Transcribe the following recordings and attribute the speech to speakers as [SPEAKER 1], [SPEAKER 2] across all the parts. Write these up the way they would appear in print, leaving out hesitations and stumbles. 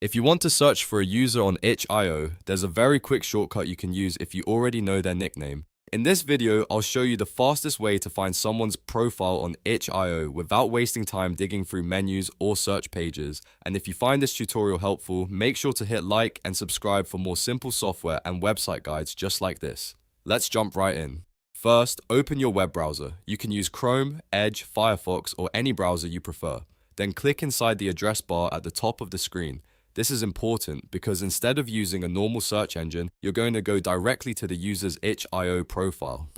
[SPEAKER 1] If you want to search for a user on itch.io, there's a very quick shortcut you can use if you already know their nickname. In this video, I'll show you the fastest way to find someone's profile on itch.io without wasting time digging through menus or search pages. And if you find this tutorial helpful, make sure to hit like and subscribe for more simple software and website guides just like this. Let's jump right in. First, open your web browser. You can use Chrome, Edge, Firefox, or any browser you prefer. Then click inside the address bar at the top of the screen. This is important because instead of using a normal search engine, you're going to go directly to the user's itch.io profile.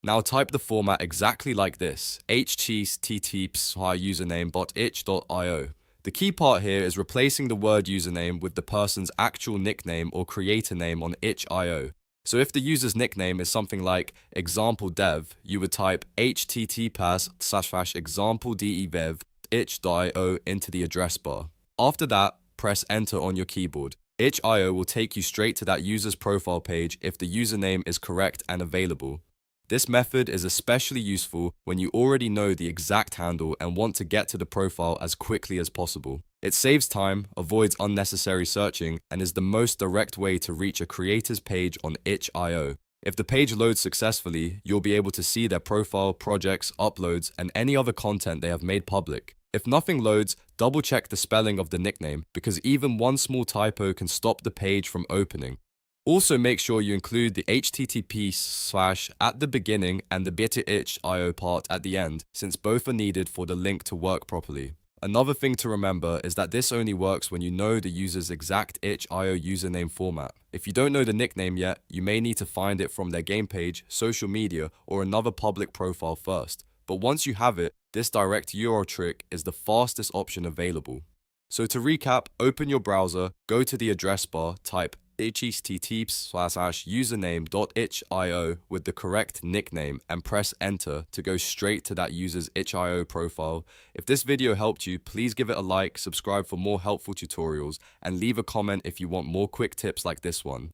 [SPEAKER 1] Now type the format exactly like this, https://username.itch.io. The key part here is replacing the word username with the person's actual nickname or creator name on itch.io. So if the user's nickname is something like example dev, you would type https://example.dev.itch.io into the address bar. After that, press enter on your keyboard. Itch.io will take you straight to that user's profile page if the username is correct and available. This method is especially useful when you already know the exact handle and want to get to the profile as quickly as possible. It saves time, avoids unnecessary searching, and is the most direct way to reach a creator's page on itch.io. If the page loads successfully, you'll be able to see their profile, projects, uploads, and any other content they have made public. If nothing loads, double check the spelling of the nickname because even one small typo can stop the page from opening. Also make sure you include the http/ at the beginning and the bit.itch.io part at the end, since both are needed for the link to work properly. Another thing to remember is that this only works when you know the user's exact itch.io username format. If you don't know the nickname yet, you may need to find it from their game page, social media, or another public profile first. But once you have it, this direct URL trick is the fastest option available. So to recap, open your browser, go to the address bar, type https://username.itch.io with the correct nickname and press enter to go straight to that user's itch.io profile. If this video helped you, please give it a like, subscribe for more helpful tutorials, and leave a comment if you want more quick tips like this one.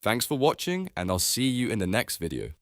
[SPEAKER 1] Thanks for watching, and I'll see you in the next video.